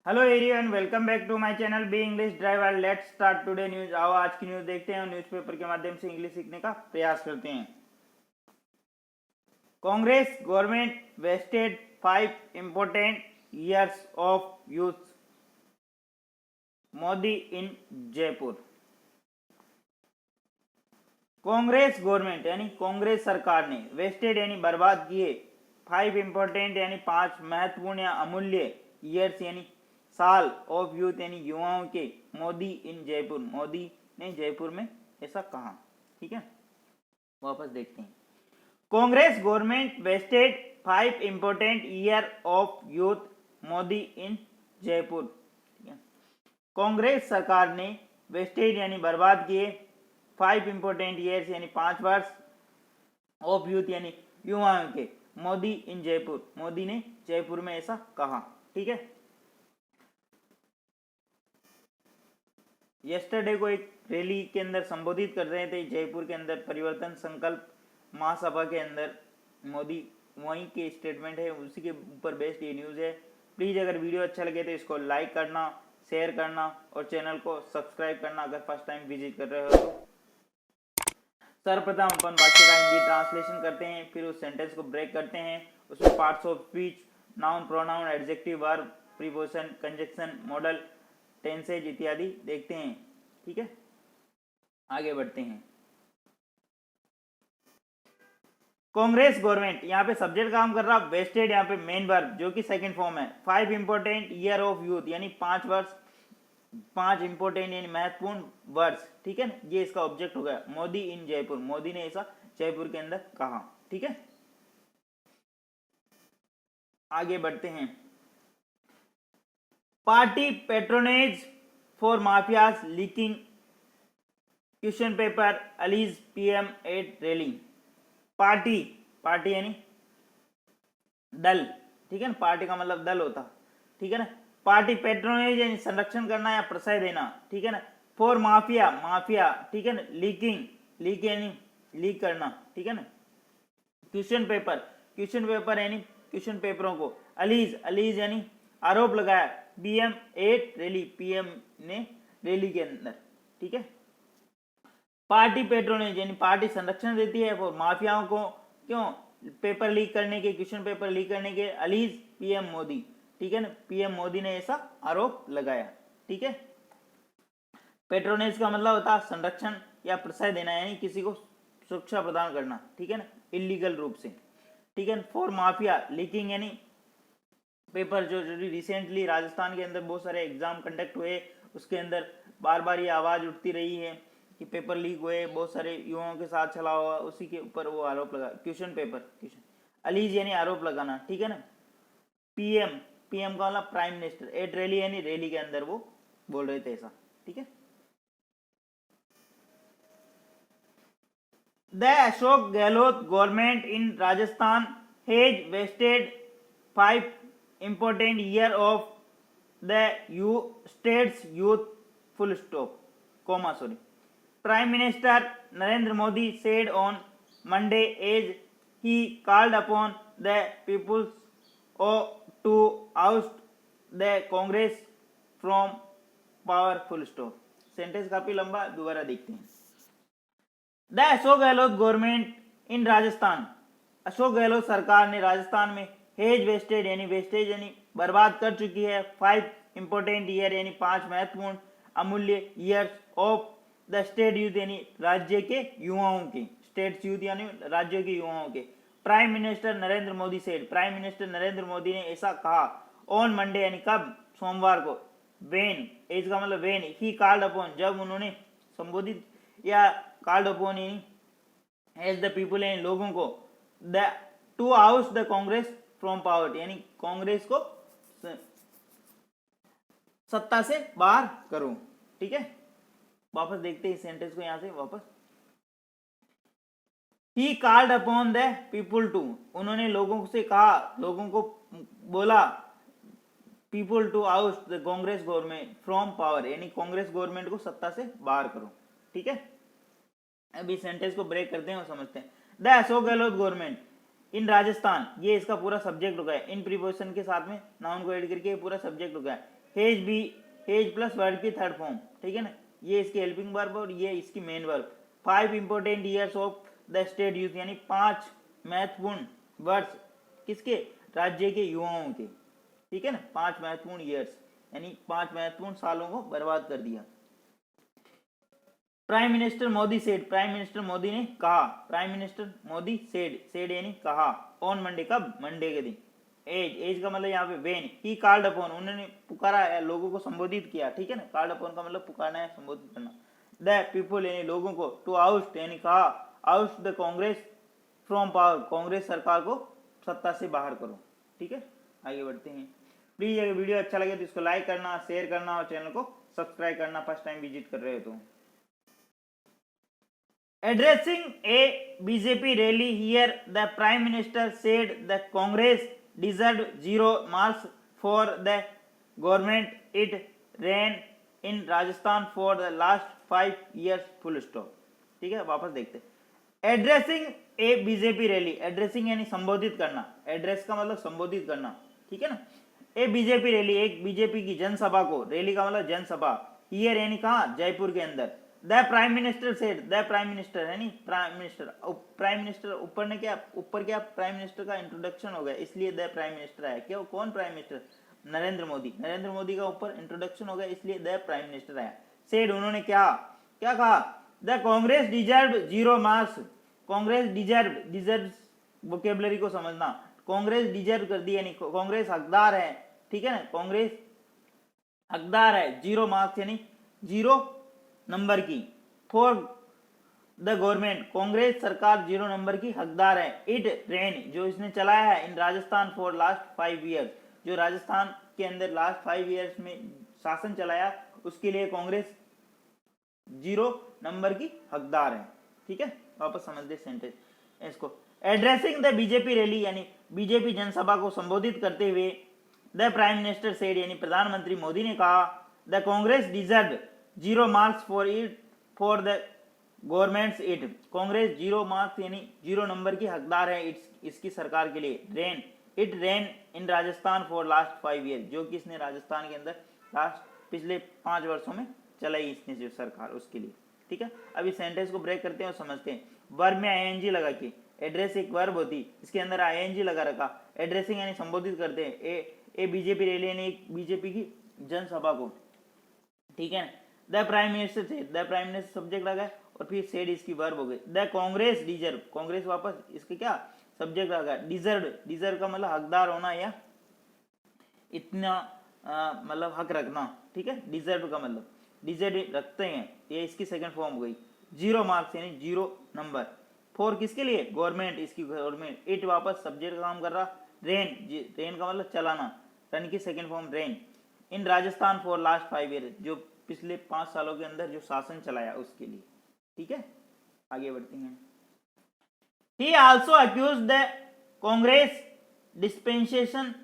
Hello everyone, welcome back to my channel B English driver. Let's start today news. आओ आज की news देखते हैं और न्यूज़पेपर के माध्यम से इंग्लिश सीखने का प्रयास करते हैं। Congress government wasted 5 important years of youth, Modi in Jaipur. Congress government यानी कांग्रेस सरकार ने वेस्टेड यानी बर्बाद किए 5 इम्पोर्टेंट यानी 5 महत्वपूर्ण या अमूल्य ईयर्स यानी साल ऑफ यूथ यानी युवाओं के, मोदी इन जयपुर, मोदी ने जयपुर में ऐसा कहा। ठीक है, वापस देखते हैं। Congress government wasted 5 important year of youth, Modi in Jaipur. ठीक है, कांग्रेस सरकार ने वेस्टेड यानी बर्बाद किए 5 इम्पोर्टेंट ईयर्स यानी 5 वर्ष ऑफ यूथ यानी युवाओं के, मोदी इन जयपुर, मोदी ने जयपुर में ऐसा कहा। ठीक है, यस्टरडे को एक रैली के अंदर संबोधित कर रहे थे जयपुर के अंदर, परिवर्तन संकल्प महासभा के अंदर। मोदी वहीं के स्टेटमेंट है, उसी के ऊपर बेस्ड ये न्यूज़ है। प्लीज़ अगर वीडियो अच्छा लगे तो इसको लाइक करना, शेयर करना और चैनल को सब्सक्राइब करना अगर फर्स्ट टाइम विजिट कर रहे हो तो। सर्वप्रथम अपन वाक्य का हिंदी ट्रांसलेशन करते हैं, फिर उस सेंटेंस को ब्रेक करते हैं। उसमें parts of speech, noun, pronoun, adjective, verb, preposition, conjunction, model, tenses इत्यादि देखते हैं। ठीक है, आगे बढ़ते हैं। कांग्रेस गवर्नमेंट, यहाँ पे सब्जेक्ट काम कर रहा, वेस्टेड यहाँ पे मेन वर्ब जो कि सेकंड फॉर्म है। 5 इंपोर्टेंट ईयर ऑफ यूथ यानी 5 वर्ष, 5 इंपोर्टेंट यानी महत्वपूर्ण वर्ष। ठीक है, ये इसका ऑब्जेक्ट हो गया। मोदी इन जयपुर, मोदी ने ऐसा जयपुर के अंदर कहा। ठीक है, आगे बढ़ते हैं। Party patronage for mafias leaking question paper, allies PM eight rally. Party, party यानी दल। ठीक है ना, पार्टी का मतलब दल होता। ठीक है ना, पार्टी पेट्रोनेज यानी संरक्षण करना या प्रश्रय देना। ठीक है ना, फॉर माफिया, माफिया। ठीक है ना, लीकिंग, लीक यानी लीक करना। ठीक है ना, क्वेश्चन पेपर, क्वेश्चन पेपर यानी क्वेश्चन पेपरों को। अलीज, अलीज यानी आरोप लगाया। पीएम एट रैली, पीएम ने रैली के अंदर। ठीक है, पार्टी पेट्रोनेज यानी पार्टी संरक्षण देती है फॉर माफियाओं को, क्यों, पेपर लीक करने के, क्वेश्चन पेपर लीक करने के। Allies PM Modi. ठीक है ना, पीएम मोदी ने ऐसा आरोप लगाया। ठीक है, पेट्रोनेज का मतलब होता है संरक्षण या प्रश्रय देना यानी किसी को सुरक्षा प्रदान करना। ठीक है ना, इलीगल रूप से। ठीक है, फॉर माफिया लीकिंग यानी पेपर जो रिसेंटली राजस्थान के अंदर बहुत सारे एग्जाम कंडक्ट हुए, उसके अंदर बार बार ये आवाज उठती रही है कि पेपर लीक हुए, बहुत सारे युवाओं के साथ चला हुआ, उसी के ऊपर वो आरोप लगा। क्वेश्चन पेपर, क्वेश्चन, अलीज यानी आरोप लगाना। ठीक है ना, पीएम, पीएम का मतलब प्राइम मिनिस्टर, एट रैली यानी रैली के अंदर वो बोल रहे थे ऐसा। ठीक है, the Ashok Gehlot government in Rajasthan has wasted 5 important year of the state's youth, full stop, comma, sorry. Prime Minister Narendra Modi said on Monday as he called upon the people to oust the Congress from power, full stop. Sentence काफी लंबा, दोबारा देखते हैं। The Ashok Gehlot government in Rajasthan, Ashok Gehlot सरकार ने राजस्थान में hedge wasted यानी wastage यानी बर्बाद कर चुकी है 5 इंपोर्टेंट ईयर यानी 5 महत्वपूर्ण अमूल्य years of the state youth यानी राज्य के युवाओं के, स्टेट यूथ यानी राज्यों के युवाओं के। Prime minister Narendra Modi said, prime minister Narendra Modi ने ऐसा कहा ऑन मंडे यानी कब, सोमवार को। वेन, एज का मतलब वेन, ही कॉल्ड अपॉन जब उन्होंने संबोधित या कॉल्ड अपॉन यानी एज द पीपल यानी लोगों को, the two oust the Congress from power यानी कांग्रेस को सत्ता से बाहर करो। ठीक है, वापस देखते हैं इस सेंटेंस को यहां से वापस। He called upon the people to, उन्होंने लोगों से कहा, लोगों को बोला, people to oust the Congress government from power यानी कांग्रेस गवर्नमेंट को सत्ता से बाहर करो। ठीक है, अभी सेंटेंस को ब्रेक करते हैं और समझते हैं। The Ashok Gehlot government in Rajasthan, ये इसका पूरा सब्जेक्ट होगा, इन प्रीपोजिशन के साथ में नाउन को ऐड करके पूरा सब्जेक्ट होगा। हेज भी, हेज प्लस वर्ड की थर्ड फॉर्म, ठीक है ना, ये इसकी हेल्पिंग वर्ब और ये इसकी main verb. 5 important years of the state youth, यानी 5 महत्वपूर्ण वर्ष किसके, राज्य के युवाओं के, ठीक है ना, 5 महत्वपूर्ण ईयर्स यानी 5 महत्वपूर्ण सालों को बर्बाद कर दिया। Prime minister Modi said, prime minister Modi ने कहा, prime minister Modi said, said यानी कहा, ऑन मंडे, कब, मंडे के दिन। एज, एज का मतलब यहाँ पे वेन, ही कॉल्ड अपॉन, उन्होंने पुकारा है, लोगों को संबोधित किया, ठीक है ना, कॉल्ड अपॉन का मतलब पुकारना है, संबोधित करना। द पीपुल यानी लोगों को, टू आउस्ट यानी कहा, oust the Congress from power, Congress सरकार को सत्ता से बाहर करो, ठीक है। आगे बढ़ते हैं। प्लीज अगर वीडियो अच्छा लगे तो इसको लाइक करना, शेयर करना और चैनल को सब्सक्राइब करना फर्स्ट टाइम विजिट कर रहे हो तो। Addressing a BJP rally here, the Prime Minister said the Congress deserved 0 marks for the government it ran in Rajasthan for the last 5 years, full stop। ठीक है, वापस देखते हैं। Addressing a BJP rally, addressing यानी संबोधित करना, address का मतलब संबोधित करना, ठीक है ना। ए बीजेपी रैली, एक बीजेपी की जनसभा को, रैली का मतलब जनसभा, हियर यानी कहाँ, जयपुर के अंदर। The prime minister said, the prime minister यानी प्राइम मिनिस्टर, प्राइम मिनिस्टर ऊपर ने क्या, ऊपर क्या, प्राइम मिनिस्टर का इंट्रोडक्शन हो गया इसलिए द प्राइम मिनिस्टर आया। क्या, कौन प्राइम मिनिस्टर, नरेंद्र मोदी, नरेंद्र मोदी का ऊपर इंट्रोडक्शन हो गया इसलिए द प्राइम मिनिस्टर आया। सेड उन्होंने क्या क्या कहा, the Congress deserve 0 marks, Congress deserve, deserve vocabulary को समझना, कांग्रेस डिजर्व कर दी यानी कांग्रेस हकदार है, ठीक है ना, कांग्रेस हकदार है 0 मार्क्स यानी 0 नंबर की, फॉर द गवर्नमेंट, कांग्रेस सरकार 0 नंबर की हकदार है। इट रेन, जो इसने चलाया है, इन राजस्थान फॉर लास्ट 5 ईयर्स, जो राजस्थान के अंदर लास्ट 5 ईयर्स में शासन चलाया उसके लिए कांग्रेस 0 नंबर की हकदार है, ठीक है। वापस समझ दे सेंटेंस इसको। एड्रेसिंग द बीजेपी रैली यानी बीजेपी जनसभा को संबोधित करते हुए द प्राइम मिनिस्टर सेड यानी प्रधानमंत्री मोदी ने कहा, the Congress deserve 0 marks for it, for the governments it, Congress 0 marks यानी 0 नंबर की हकदार है इसकी सरकार के लिए। Rain, it rain in Rajasthan for last 5 year, जो कि इसने राजस्थान के अंदर लास्ट पिछले 5 वर्षों में चलाई इसने जो सरकार, उसके लिए, ठीक है। अभी सेंटेंस को ब्रेक करते हैं और समझते हैं। वर्ब में आईएनजी लगा के, एड्रेस एक वर्ब होती, इसके अंदर आईएनजी लगा रखा, एड्रेसिंग यानी संबोधित करते हैं, ए बीजेपी रैली यानी एक बीजेपी की जनसभा को, ठीक है। द प्राइम मिनिस्टर से, द प्राइम मिनिस्टर सब्जेक्ट लगा है और फिर सेड इसकी वर्ब हो गई। द कांग्रेस डिजर्व, कांग्रेस वापस इसके क्या सब्जेक्ट लगा, डिजर्व, डिजर्व का मतलब हकदार होना या इतना मतलब हक रखना, ठीक है। डिजर्व का मतलब डिजर्व रखते हैं, ये इसकी सेकंड फॉर्म हो गई। 0 मार्क्स यानी 0 नंबर, फॉर किसके लिए, गवर्नमेंट, इसकी गवर्नमेंट। इट वापस सब्जेक्ट का काम कर रहा। रेन, रेन का मतलब चलाना, रन की second form rain. In Rajasthan for last 5 year, जो पिछले 5 सालों के अंदर जो शासन चलाया उसके लिए, ठीक है। आगे बढ़ते हैं। He also accused the Congress dispensation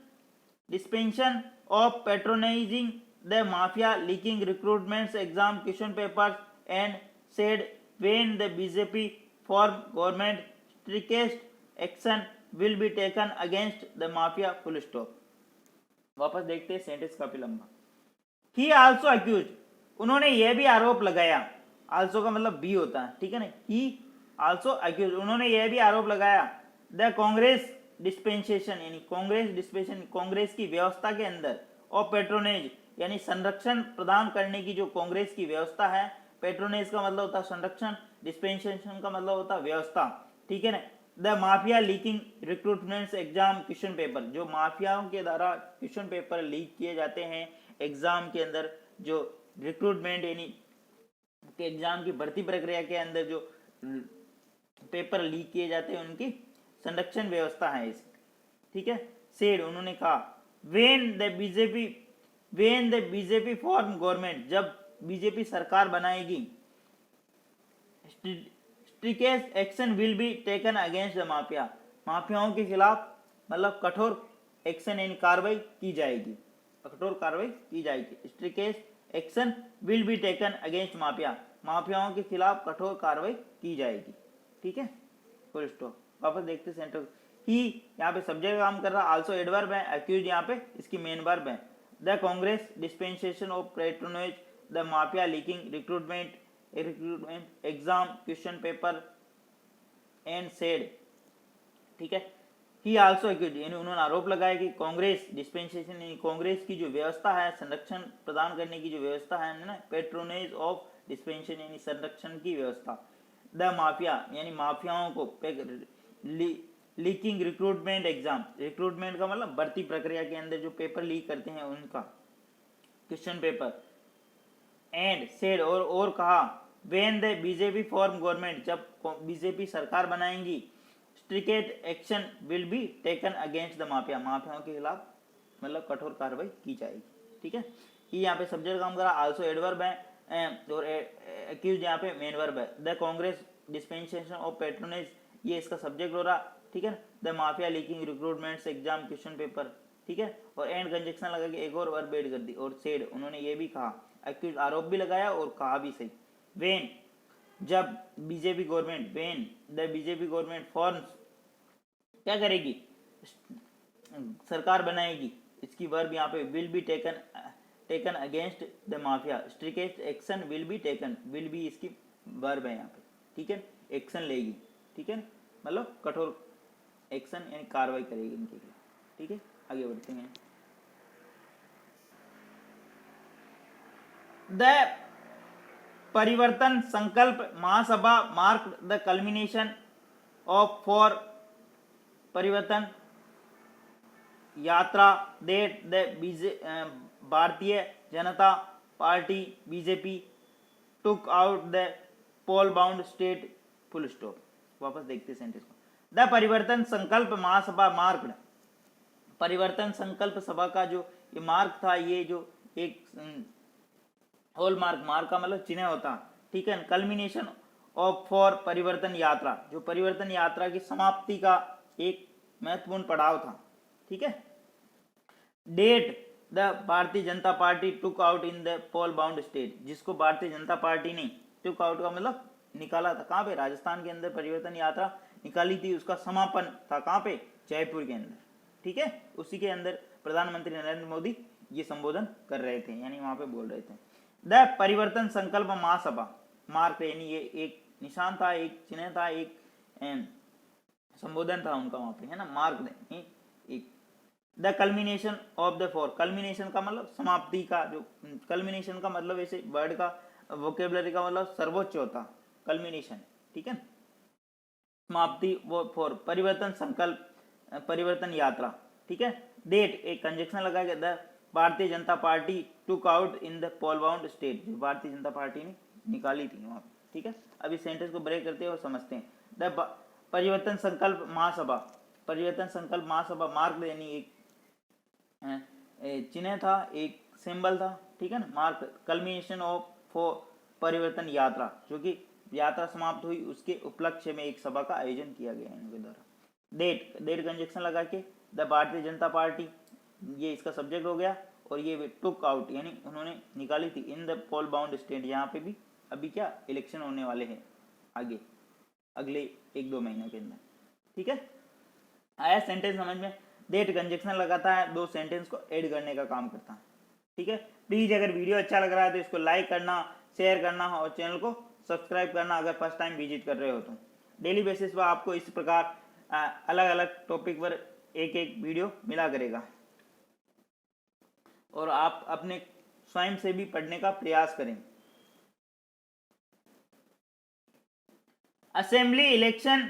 of patronizing the mafia, leaking recruitment exam question papers, and said when the BJP form government, strictest action will be taken against the mafia, full stop। वापस देखते हैं, sentence काफी लंबा। He also accused, उन्होंने यह भी आरोप लगाया, आल्सो का मतलब भी होता है, ठीक है ना। ही आल्सो अक्यूज, उन्होंने यह भी आरोप लगाया, द कांग्रेस डिस्पेंसेशन यानी कांग्रेस डिस्पेंसेशन, कांग्रेस की व्यवस्था के अंदर, और पेट्रोनेज यानी संरक्षण प्रदान करने की जो कांग्रेस की व्यवस्था है, पेट्रोनेज का मतलब होता है संरक्षण, डिस्पेंसेशन का मतलब होता है व्यवस्था, ठीक है ना। The mafia leaking recruitment exam question paper, जो माफियाओं के द्वारा क्वेश्चन पेपर लीक किए जाते हैं एग्जाम के अंदर, जो रिक्रूटमेंट यानी के एग्जाम की भर्ती प्रक्रिया के अंदर जो पेपर लीक किए जाते हैं उनकी संरक्षण व्यवस्था है इस, ठीक है। सेड उन्होंने कहा, when the BJP form government, जब बीजेपी सरकार बनाएगी, strictest action will be taken against the mafia, माफियाओं के खिलाफ मतलब कठोर एक्शन यानी कार्रवाई की जाएगी, कठोर कार्रवाई की जाएगी। Strictest action will be taken against mafia, माफियाओं के खिलाफ कठोर कार्रवाई की जाएगी, ठीक है, फुल स्टॉप। वापस देखते सेंटर। ही यहाँ पे सब्जेक्ट काम कर रहा, आल्सो एडवर्ब है, अक्यूज यहाँ पे इसकी मेन वर्ब है। The Congress dispensation of patronage the mafia leaking recruitment exam question paper and said, ठीक है। ही आल्सो अक्यूज यानी उन्होंने आरोप लगाया कि कांग्रेस डिस्पेंसेशन यानी कांग्रेस की जो व्यवस्था है, संरक्षण प्रदान करने की जो व्यवस्था है ना, पैट्रोनेज ऑफ डिस्पेंसेशन यानी संरक्षण की व्यवस्था, द माफिया यानी माफियाओं को लीकिंग रिक्रूटमेंट एग्जाम, रिक्रूटमेंट का मतलब भर्ती प्रक्रिया के अंदर जो पेपर लीक करते हैं उनका क्वेश्चन पेपर, एंड सेड और कहा when the BJP form government, जब बीजेपी सरकार बनाएंगी, strict action will be taken against the mafia, माफियाओं के खिलाफ मतलब कठोर कार्रवाई की जाएगी, ठीक है। ये यहाँ पे सब्जेक्ट काम करा, आल्सो एडवर्ब है और एक्यूज यहाँ पे मेन वर्ब है। The Congress dispensation of patronage ये इसका सब्जेक्ट हो रहा, ठीक है। The mafia leaking recruitments exam question paper, ठीक है। और एंड कंजक्शन लगा के एक और वर्ब ऐड कर दी, और सेड उन्होंने ये भी कहा, एक्यूज आरोप भी लगाया और कहा भी सही। वेन जब BJP government, when the BJP government forms क्या करेगी, सरकार बनाएगी, इसकी वर्ब यहाँ पे will be taken against the mafia, strict action will be taken, will be इसकी वर्ब है यहाँ पे, ठीक है, एक्शन लेगी, ठीक है, मतलब कठोर एक्शन यानी कार्रवाई करेगी इनके लिए, ठीक है। आगे बढ़ते हैं। The Parivartan Sankalp Mahasabha mark the culmination of for Parivartan Yatra that the Bharatiya Janata Party BJP took out the poll bound state, full stop. वापस देखते सेंटेंस को। द परिवर्तन संकल्प महासभा मार्क, परिवर्तन संकल्प सभा का जो ये मार्क था, ये जो एक होल मार्क, मार्क का मतलब चिन्ह होता, ठीक है। कल्मिनेशन ऑफ फॉर परिवर्तन यात्रा, जो परिवर्तन यात्रा की समाप्ति का एक महत्वपूर्ण पड़ाव था, ठीक है। Date the Bharatiya Janata Party took out in the poll bound state, जिसको भारतीय जनता पार्टी ने टुक आउट का मतलब निकाला था, कहाँ पे, राजस्थान के अंदर परिवर्तन यात्रा निकाली थी, उसका समापन था कहाँ पे, जयपुर के अंदर, ठीक है। उसी के अंदर प्रधानमंत्री नरेंद्र मोदी ये संबोधन कर रहे थे, यानी वहां पे बोल रहे थे। द परिवर्तन संकल्प महासभा मार्क यानी ये एक निशान था, एक चिन्ह था, एक संबोधन था उनका वहां पे, है ना, मार्क एक। The culmination of the for, culmination का मतलब समाप्ति का, जो कल्मिनेशन का मतलब ऐसे वर्ड का वोकेबलरी का मतलब सर्वोच्च होता, कल्मिनेशन, ठीक है, समाप्ति, वो फॉर परिवर्तन संकल्प परिवर्तन यात्रा, ठीक है। डेट एक कंजक्शन लगा के, the Bharatiya Janata Party took out in the poll bound state, जो भारतीय जनता पार्टी ने निकाली थी वहां, ठीक है। अभी सेंटेंस को ब्रेक करते हैं और समझते हैं। द परिवर्तन संकल्प महासभा, परिवर्तन संकल्प महासभा मार्क यानी एक चिन्ह था, एक सिंबल था, ठीक है ना, mark culmination of for Parivartan यात्रा, जो कि यात्रा समाप्त हुई उसके उपलक्ष्य में एक सभा का आयोजन किया गया इनके द्वारा। डेट कंजक्शन लगा के, द भारतीय जनता पार्टी ये इसका सब्जेक्ट हो गया, और ये टुक आउट यानी उन्होंने निकाली थी, in the poll bound state, यहाँ पे भी अभी क्या इलेक्शन होने वाले हैं आगे अगले 1-2 महीनों के अंदर, ठीक है। आया सेंटेंस समझ में। डेट कंजक्शन लगाता है, दो सेंटेंस को ऐड करने का काम करता है, ठीक है। प्लीज अगर वीडियो अच्छा लग रहा है तो इसको लाइक करना, शेयर करना और चैनल को सब्सक्राइब करना अगर फर्स्ट टाइम विजिट कर रहे हो तो। डेली बेसिस पर आपको इस प्रकार अलग अलग टॉपिक पर एक एक वीडियो मिला करेगा, और आप अपने स्वयं से भी पढ़ने का प्रयास करें। Assembly election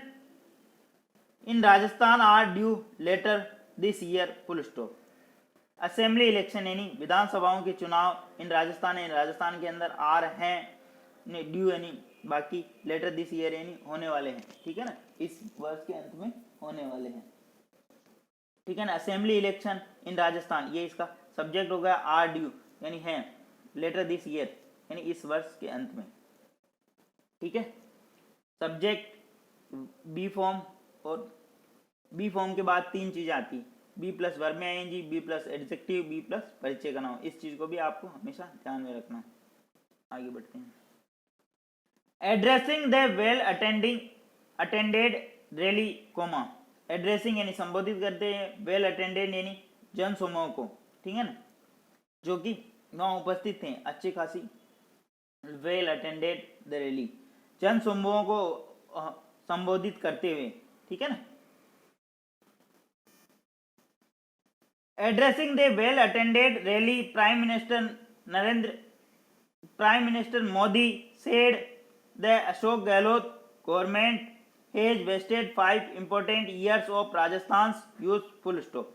in Rajasthan are due later this year, full stop. Assembly election यानी विधानसभाओं के चुनाव इन राजस्थान के अंदर आ रहे हैं, ड्यू यानी बाकी, लेटर दिस ईयर यानी होने वाले हैं, ठीक है ना, इस वर्ष के अंत में होने वाले हैं, ठीक है ना। असेंबली इलेक्शन इन राजस्थान ये इसका सब्जेक्ट हो गया, आर ड्यू यानी है, लेटर दिस ईयर यानी इस वर्ष के अंत में, ठीक है। सब्जेक्ट बी फॉर्म, और बी फॉर्म के बाद 3 चीजें आती, बी प्लस वर्ब में आएंगी, be plus adjective, be plus परिचय का नाम। इस चीज को भी आपको हमेशा ध्यान में रखना। आगे बढ़ते हैं। Addressing the well attended rally, addressing यानी संबोधित करते हैं, वेल अटेंडेड यानी जन समूह को, ठीक है ना, जो कि वहाँ उपस्थित थे, अच्छी खासी, वेल अटेंडेड द रैली, जन समूहों को संबोधित करते हुए, ठीक है ना। Addressing the well attended rally, Prime Minister Modi said the Ashok Gehlot government has wasted 5 important years of Rajasthan's youth, full stop।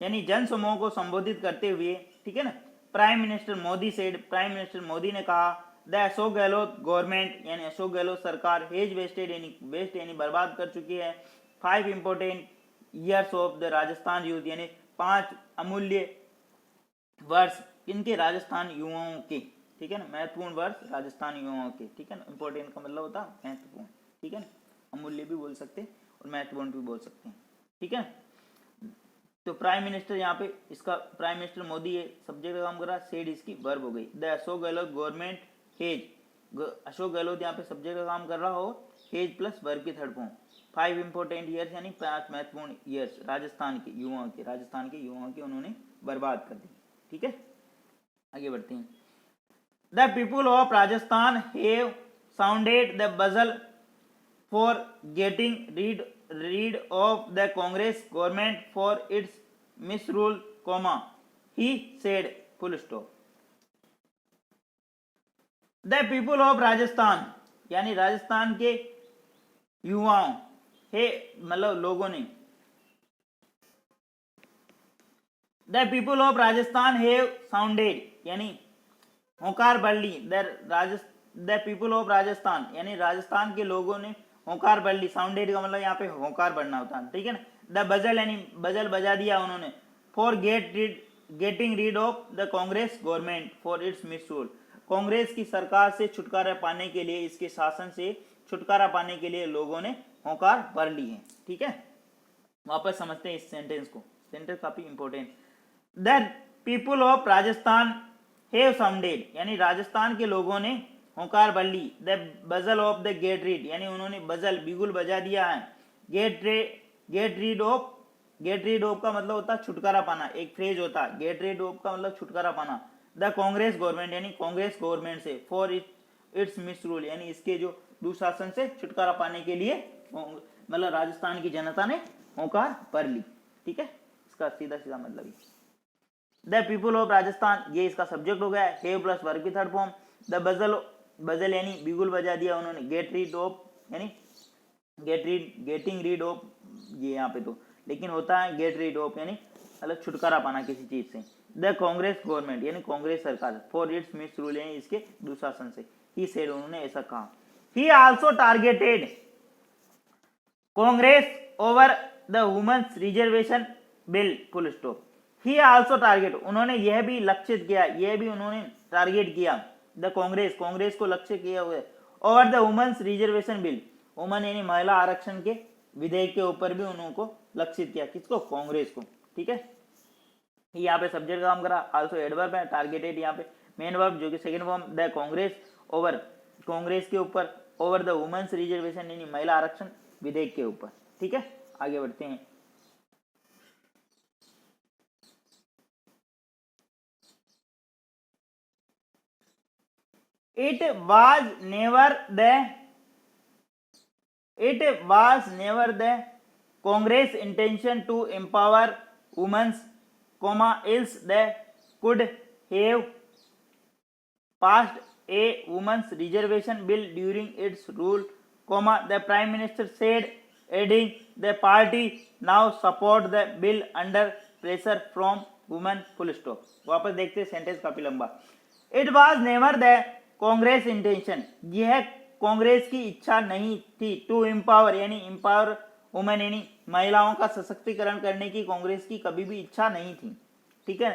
यानी जन समूह को संबोधित करते हुए, ठीक है ना, prime minister Modi said, prime minister Modi ने कहा, द अशोक गहलोत गवर्नमेंट यानी अशोक गहलोत सरकार हेज वेस्टेड यानी वेस्ट यानी बर्बाद कर चुकी है 5 important years of the Rajasthan youth यानी 5 अमूल्य वर्ष इनके राजस्थान युवाओं के, ठीक है ना, महत्वपूर्ण वर्ष राजस्थान युवाओं के, ठीक है ना, इंपोर्टेंट का मतलब होता है महत्वपूर्ण, ठीक है ना, अमूल्य भी बोल सकते हैं और महत्वपूर्ण भी बोल सकते हैं, ठीक है। तो प्राइम मिनिस्टर यहाँ पे इसका प्राइम मिनिस्टर मोदी ये सब्जेक्ट का काम कर रहा है, सेड इसकी वर्ब हो गई, the Ashok Gehlot government hedge, Ashok Gehlot यहाँ पे सब्जेक्ट का काम कर रहा हो, हेज प्लस वर्ब की थर्ड फॉर्म, 5 इंपोर्टेंट ईयर्स यानी 5 महत्वपूर्ण ईयर्स राजस्थान के युवाओं के उन्होंने बर्बाद कर दी, ठीक है। आगे बढ़ते हैं। The people of Rajasthan have sounded the bugle for getting rid of the Congress government for its misrule, he said, full stop। The people of Rajasthan यानी राजस्थान के युवाओं है मतलब लोगों ने, the people of Rajasthan have sounded यानी होकार भर ली, द पीपुल ऑफ राजस्थान यानी राजस्थान के लोगों ने होकार भर ली, साउंडेड का मतलब यहाँ पे होकार भरना होता है, ठीक है ना। द बजल यानी बजल बजा दिया उन्होंने, for getting read of the Congress government for its मिसरूल, Congress की सरकार से छुटकारा पाने के लिए, इसके शासन से छुटकारा पाने के लिए लोगों ने होकार भर ली है, ठीक है। वापस समझते हैं इस सेंटेंस को, सेंटेंस काफी important. The people of Rajasthan have sounded यानी राजस्थान के लोगों ने होकार भर ली, द बजल ऑफ द गेट रीड यानी उन्होंने बजल बिगुल बजा दिया है, गेट रीड ऑफ का मतलब होता है छुटकारा पाना, एक फ्रेज होता है, गेट रीड ऑफ का मतलब छुटकारा पाना, द कांग्रेस गवर्नमेंट यानी कांग्रेस गवर्नमेंट से, फॉर इट्स मिसरूल यानी इसके जो दुशासन से छुटकारा पाने के लिए मतलब राजस्थान की जनता ने होकार भर ली, ठीक है। इसका सीधा सीधा मतलब ही द पीपुल ऑफ राजस्थान ये इसका सब्जेक्ट हो गया, हैव प्लस वर्ब की थर्ड फॉर्म, द बजल यानी बिगुल बजा दिया उन्होंने, गेट रीड ऑफ यानी गेटिंग रीड ऑफ ये यहाँ पे तो लेकिन होता है गेट रीड ऑफ यानी मतलब छुटकारा पाना किसी चीज से, द कांग्रेस गवर्नमेंट यानी कांग्रेस सरकार, फॉर इट्स मिसरूल यानी इसके दुशासन से, ही सेड उन्होंने ऐसा कहा। He also targeted Congress over the women's reservation bill, full stop. He also target उन्होंने यह भी लक्षित किया, यह भी उन्होंने टारगेट किया, द कांग्रेस को लक्ष्य किया हुआ है, over the women's reservation bill, women यानी महिला आरक्षण के विधेयक के ऊपर भी उनको लक्षित किया, किसको, कांग्रेस को, ठीक है। यहाँ पे सब्जेक्ट काम करा, आल्सो एडवर्ब है, टारगेटेड यहाँ पे मेन वर्ब जो कि second form, the Congress over Congress के ऊपर, ओवर द वुमेन्स रिजर्वेशन यानी महिला आरक्षण विधेयक के ऊपर, ठीक है। आगे बढ़ते हैं। It was never the Congress intention to empower women, else they could have passed a women's reservation bill during its rule, the Prime Minister said, adding, the party now support the bill under pressure from women, full stop। वापस देखते हैं, sentence काफी लंबा। It was never the Congress intention यह कांग्रेस की इच्छा नहीं थी, टू एम्पावर यानी एम्पावर वुमेन यानी महिलाओं का सशक्तिकरण करने की कांग्रेस की कभी भी इच्छा नहीं थी, ठीक है।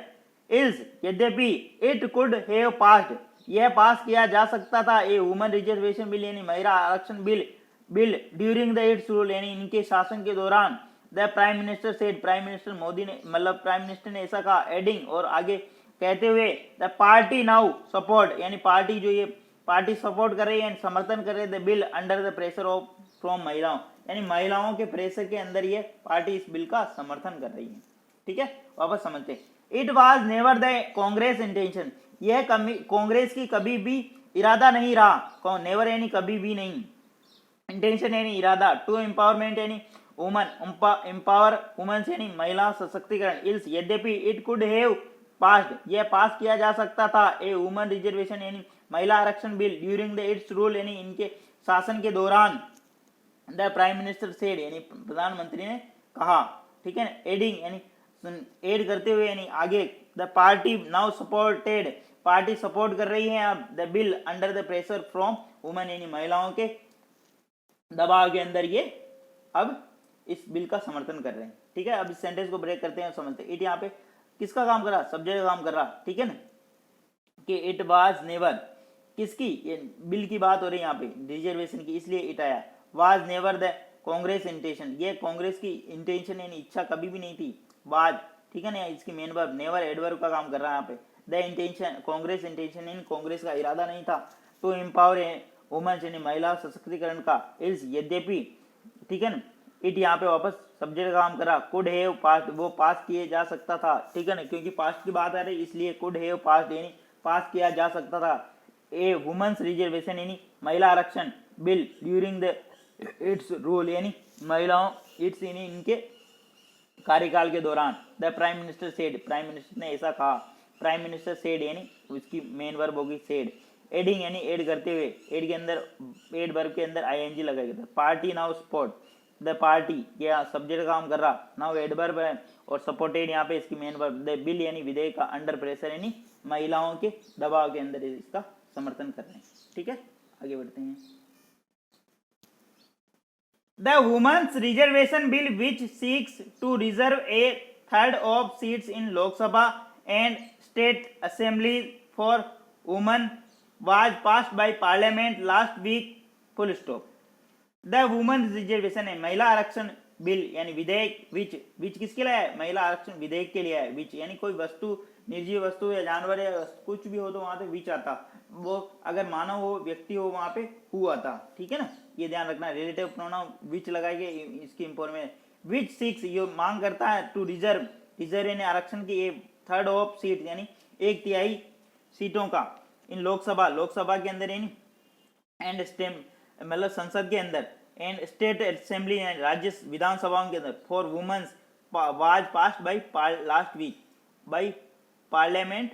इल्स यद्यपि इट कुड हैव पास्ड यह पास किया जा सकता था, ए वुमेन रिजर्वेशन बिल यानी महिला आरक्षण bill during the it's rule यानी इनके शासन के दौरान, the prime minister said prime minister Modi ने मतलब प्राइम मिनिस्टर ने ऐसा कहा, एडिंग और आगे कहते हुए, द पार्टी नाउ सपोर्ट यानी पार्टी जो ये पार्टी सपोर्ट कर रही है समर्थन कर रही है, the bill under the pressure of from महिलाओं यानी महिलाओं के प्रेशर के अंदर ये पार्टी इस बिल का समर्थन कर रही है। ठीक है, वापस समझते हैं। It was never the Congress intention, यह कांग्रेस की कभी भी इरादा नहीं रहा, नेवर यानी कभी भी नहीं, इंटेंशन यानी इरादा, टू एम्पावरमेंट यानी वुमन, एम्पावर वुमेन्स यानी महिला सशक्तिकरण, इल्स यद्यपि इट कुड हैव पास्ड, यह पास किया जा सकता था, ए वुमन रिजर्वेशन यानी महिला आरक्षण bill during the it's rule यानी इनके शासन के दौरान, द प्राइम मिनिस्टर सेड यानी प्रधानमंत्री ने कहा। ठीक है ना, एडिंग यानी एड करते हुए यानी आगे, the party now supported, party support कर रही है अब the bill under the pressure from women यानी महिलाओं के दबाव के अंदर ये अब इस बिल का समर्थन कर रहे हैं। ठीक है, अब इस सेंटेंस को ब्रेक करते हैं और समझते हैं। इट यहाँ पे किसका काम कर रहा, सब्जेक्ट का काम कर रहा। ठीक है ना, कि इट वाज नेवर, किसकी, ये बिल की बात हो रही है यहाँ पे रिजर्वेशन की, इसलिए इट आया। Was never the Congress intention, ये कांग्रेस की इंटेंशन यानी इच्छा कभी भी नहीं थी, वाज। ठीक है ना, इसकी मेन वर्ब नेवर एडवर्ब का काम कर रहा है यहाँ पे। द इंटेंशन, कांग्रेस इंटेंशन यानी कांग्रेस का इरादा नहीं था, टू एम्पावर वुमेन यानी महिला सशक्तिकरण का, इज यद्यपि। ठीक है ना, इट यहाँ पे वापस सब्जेक्ट का काम करा, कुड हैव पास्ट, वो पास किए जा सकता था। ठीक है ना, क्योंकि पास्ट की बात आ रही इसलिए कुड हैव पास्ट यानी पास किया जा सकता था, ए वुमेन्स रिजर्वेशन यानी महिला आरक्षण bill during the it's rule यानी महिलाओं, इट्स यानी इनके कार्यकाल के दौरान। The prime minister said, prime minister ने ऐसा कहा, प्राइम मिनिस्टर सेड यानी उसकी मेन वर्ब होगी सेड। एडिंग यानी एड करते हुए, एड के अंदर, एड वर्ब के अंदर आईएनजी लगाएगा। Party now support, the party या सब्जेक्ट काम कर रहा, नाउ एडवर्ब है और सपोर्टेड यहाँ पे इसकी मेन वर्ब। द बिल यानी विधेयक का, अंडर प्रेशर यानी महिलाओं के दबाव के अंदर इसका समर्थन कर रहे हैं। ठीक है, आगे बढ़ते हैं। The women's reservation bill which seeks to reserve a third of seats in Lok Sabha and state assembly for women was passed by parliament last week, full stop. The women reservation है महिला आरक्षण बिल यानी विधेयक, विच किसके लिए है, महिला आरक्षण विधेयक के लिए है। विच यानी कोई वस्तु, निर्जीव वस्तु या जानवर या कुछ भी हो तो वहां पे विच आता, वो अगर मानव हो, व्यक्ति हो, वहां पे हु आता। ठीक है ना, ये ध्यान रखना, रिलेटिव प्रोनाउन विच लगाएंगे, इसकी इंफॉर्मेशन। विच सिक्स, ये मांग करता है टू रिजर्व, रिजर्व यानी आरक्षण की, थर्ड ऑफ सीट यानी एक तिहाई सीटों का, इन लोकसभा, लोकसभा के अंदर यानी एंड स्टेम मतलब संसद के अंदर, एंड स्टेट असेंबली यानी राज्य विधानसभाओं के अंदर, for women's was passed by last week, by parliament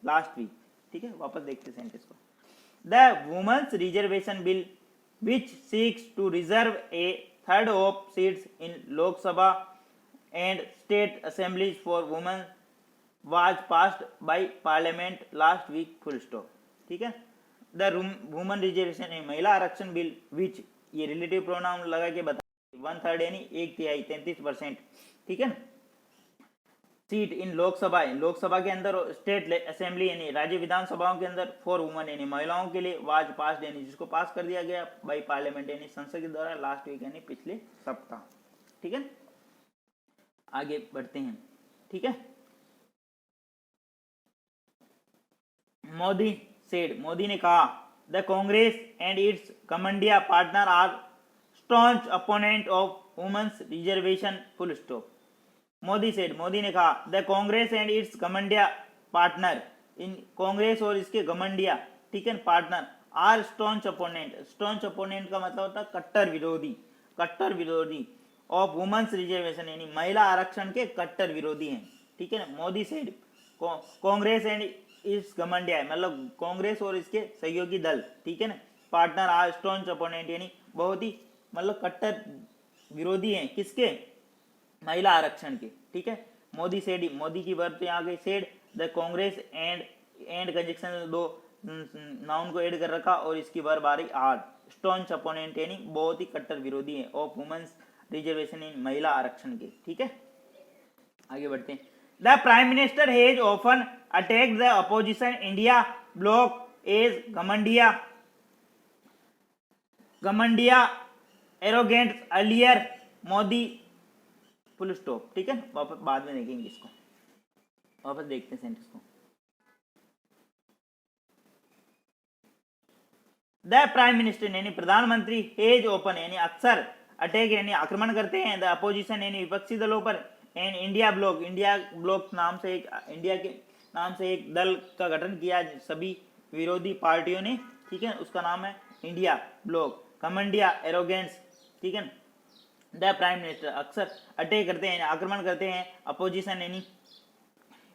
last week. ठीक है, वापस देखते हैं सेंटेंस को। The women's reservation bill which seeks to reserve a third of seats in Lok Sabha and state assemblies for women was passed by parliament last week, full stop. ठीक है, the woman reservation महिला आरक्षण बिल विच, ये relative pronoun लगा के बता, 1/3 यानी एक तिहाई 33%। ठीक है, सीट इन लोकसभा, लोकसभा के अंदर, स्टेट असेंबली यानी राज्य विधानसभाओं के अंदर, फॉर वुमन यानी महिलाओं के लिए, वाज पास यानी जिसको पास कर दिया गया, बाई पार्लियामेंट यानी संसद के द्वारा, लास्ट वीक यानी पिछले सप्ताह। ठीक है, आगे बढ़ते हैं। ठीक है, मोदी सेड, मोदी ने कहा, the Congress and its Ghamandia partner are staunch opponent of women's reservation, full stop. Modi said, Modi ने कहा, the Congress and its Ghamandia partner, इन कांग्रेस और इसके गमंडिया, ठीक है, partner, are staunch opponent, staunch opponent का मतलब होता है कट्टर विरोधी, कट्टर विरोधी, ऑफ वुमेन्स रिजर्वेशन यानी महिला आरक्षण के कट्टर विरोधी हैं। ठीक है ना, मोदी सेड, कांग्रेस एंड इस गमंडिया है मतलब कांग्रेस और इसके सहयोगी दल, ठीक है ना, पार्टनर आर स्टॉन्च अपोनेंट यानी बहुत ही मतलब कट्टर विरोधी हैं, किसके, महिला आरक्षण के। ठीक है, मोदी सेड, मोदी की वर्ब यहाँ गई said, the Congress and conjunction, दो नाउन को ऐड कर रखा और इसकी वर्ब आ रही आर, स्टॉन्च अपोनेंट यानी बहुत ही कट्टर विरोधी है, ऑफ वुमेन्स रिजर्वेशन इन महिला आरक्षण के। ठीक है, आगे बढ़ते हैं। The prime minister has often attacked the opposition India bloc as Gamandia arrogant earlier, Modi, full stop. ठीक है, वापस बाद में देखेंगे इसको, वापस देखते हैं सेंटेंस को। द प्राइम मिनिस्टर यानी प्रधानमंत्री, हैज ओपन यानी अक्सर, अटैक यानी आक्रमण करते हैं द अपोजिशन यानी विपक्षी दलों पर, एंड इंडिया ब्लॉक नाम से एक दल का गठन किया सभी विरोधी पार्टियों ने, ठीक है, उसका नाम है इंडिया ब्लॉक। कमेंडिया एरोगेंस, ठीक है, द प्राइम मिनिस्टर अक्सर अटैक करते हैं आक्रमण करते हैं अपोजिशन यानी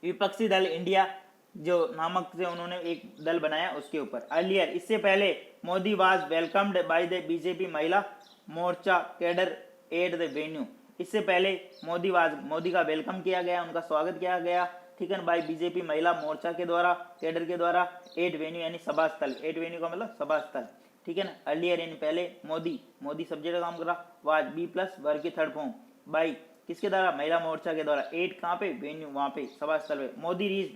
विपक्षी दल इंडिया जो नामक से उन्होंने एक दल बनाया उसके ऊपर। अर्लियर इससे पहले Modi was welcomed by the BJP महिला मोर्चा कैडर एट द वेन्यू, इससे पहले मोदी का वेलकम किया गया, उनका स्वागत किया गया, ठीक है, बाय बीजेपी महिला मोर्चा के द्वारा, कैडर के द्वारा, एट वेन्यू यानी सभा स्थल, एट वेन्यू का मतलब सभा स्थल, ठीक है ना। अर्लियर यानी पहले, मोदी सब्जेक्ट काम कर रहा, वाज बी प्लस वर्ग की थर्ड फॉर्म, बाई किसके द्वारा, महिला मोर्चा के द्वारा, एट कहाँ पे, वेन्यू वहां पे सभा स्थल पे।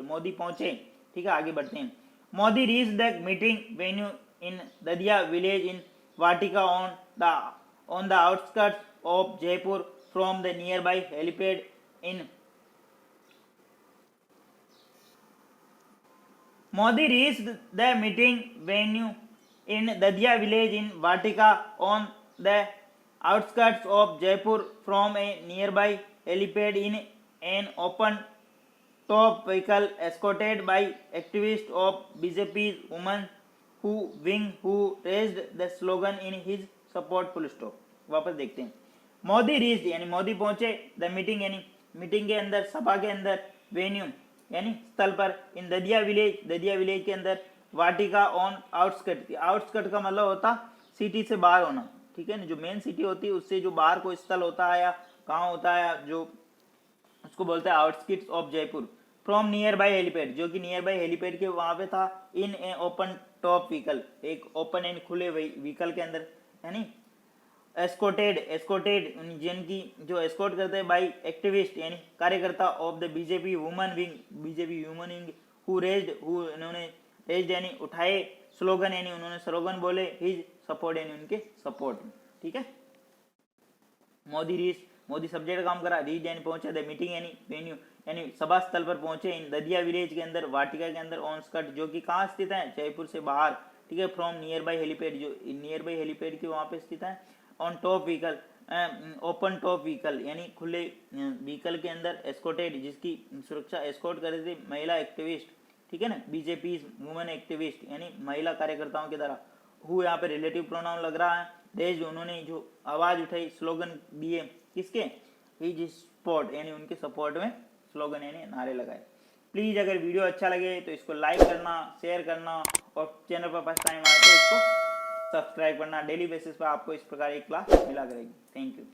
मोदी पहुंचे, ठीक है, आगे बढ़ते हैं। Modi reach the meeting venue in Dadiya village in Vatika on the outskirts of Jaipur from the nearby helipad in Modi reached the meeting venue in Dadia village in Vatika on the outskirts of Jaipur from a nearby helipad in an open top vehicle escorted by activists of BJP's women who raised the slogan in his support full stop. वापस देखते हैं। Modi reach यानी मोदी पहुंचे, the meeting यानी meeting के अंदर, सभा के अंदर, वेन्यू यानी स्थल पर, इन ददिया विलेज के अंदर, वाटिका ऑन आउटस्कर्ट का मतलब होता सिटी से बाहर होना, ठीक है, जो मेन सिटी होती है उससे जो बाहर कोई स्थल होता है या गांव होता है जो उसको बोलते हैं outskirts of Jaipur. From near by helipad, जो कि नियर बाय हेलीपैड के वहां पे था, इन ए ओपन टॉप व्हीकल, एक ओपन एंड खुले व्हीकल के अंदर, यानी एस्कोर्टेड जिनकी जो एस्कोर्ट करते हैं बाई एक्टिविस्ट यानी कार्यकर्ता of the BJP women wing who इन्होंने रेज्ड यानी उठाए, स्लोगन यानी उन्होंने स्लोगन बोले, हिज सपोर्ट यानी उनके सपोर्ट में, ठीक है। मोदी सब्जेक्ट काम करा, रीच यानी पहुंचे, द मीटिंग यानी वेन्यू यानी सभा स्थल पर पहुंचे, इन ददिया विलेज के अंदर, वाटिका के अंदर, ऑन स्कर्ट जो कि कहाँ स्थित है, जयपुर से बाहर, ठीक है, फ्रॉम नियर बाई हेलीपैड जो नियर बाई हेलीपैड के वहां पे स्थित है, on top vehicle open top vehicle यानी खुले व्हीकल के अंदर, एस्कोर्टेड जिसकी सुरक्षा एस्कोर्ट कर रही थी महिला एक्टिविस्ट, ठीक है ना, बीजेपी वुमेन एक्टिविस्ट यानी महिला कार्यकर्ताओं के द्वारा, हु यहाँ पे रिलेटिव प्रोनाउन लग रहा है, रेज्ड उन्होंने जो आवाज उठाई, स्लोगन दिए, किसके, हिज सपोर्ट यानी उनके सपोर्ट में स्लोगन यानी नारे लगाए। प्लीज अगर वीडियो अच्छा लगे तो इसको लाइक करना, शेयर करना, और चैनल पर फर्स्ट टाइम आए तो इसको सब्सक्राइब करना। डेली बेसिस पर आपको इस प्रकार एक क्लास मिला करेगी। Thank you.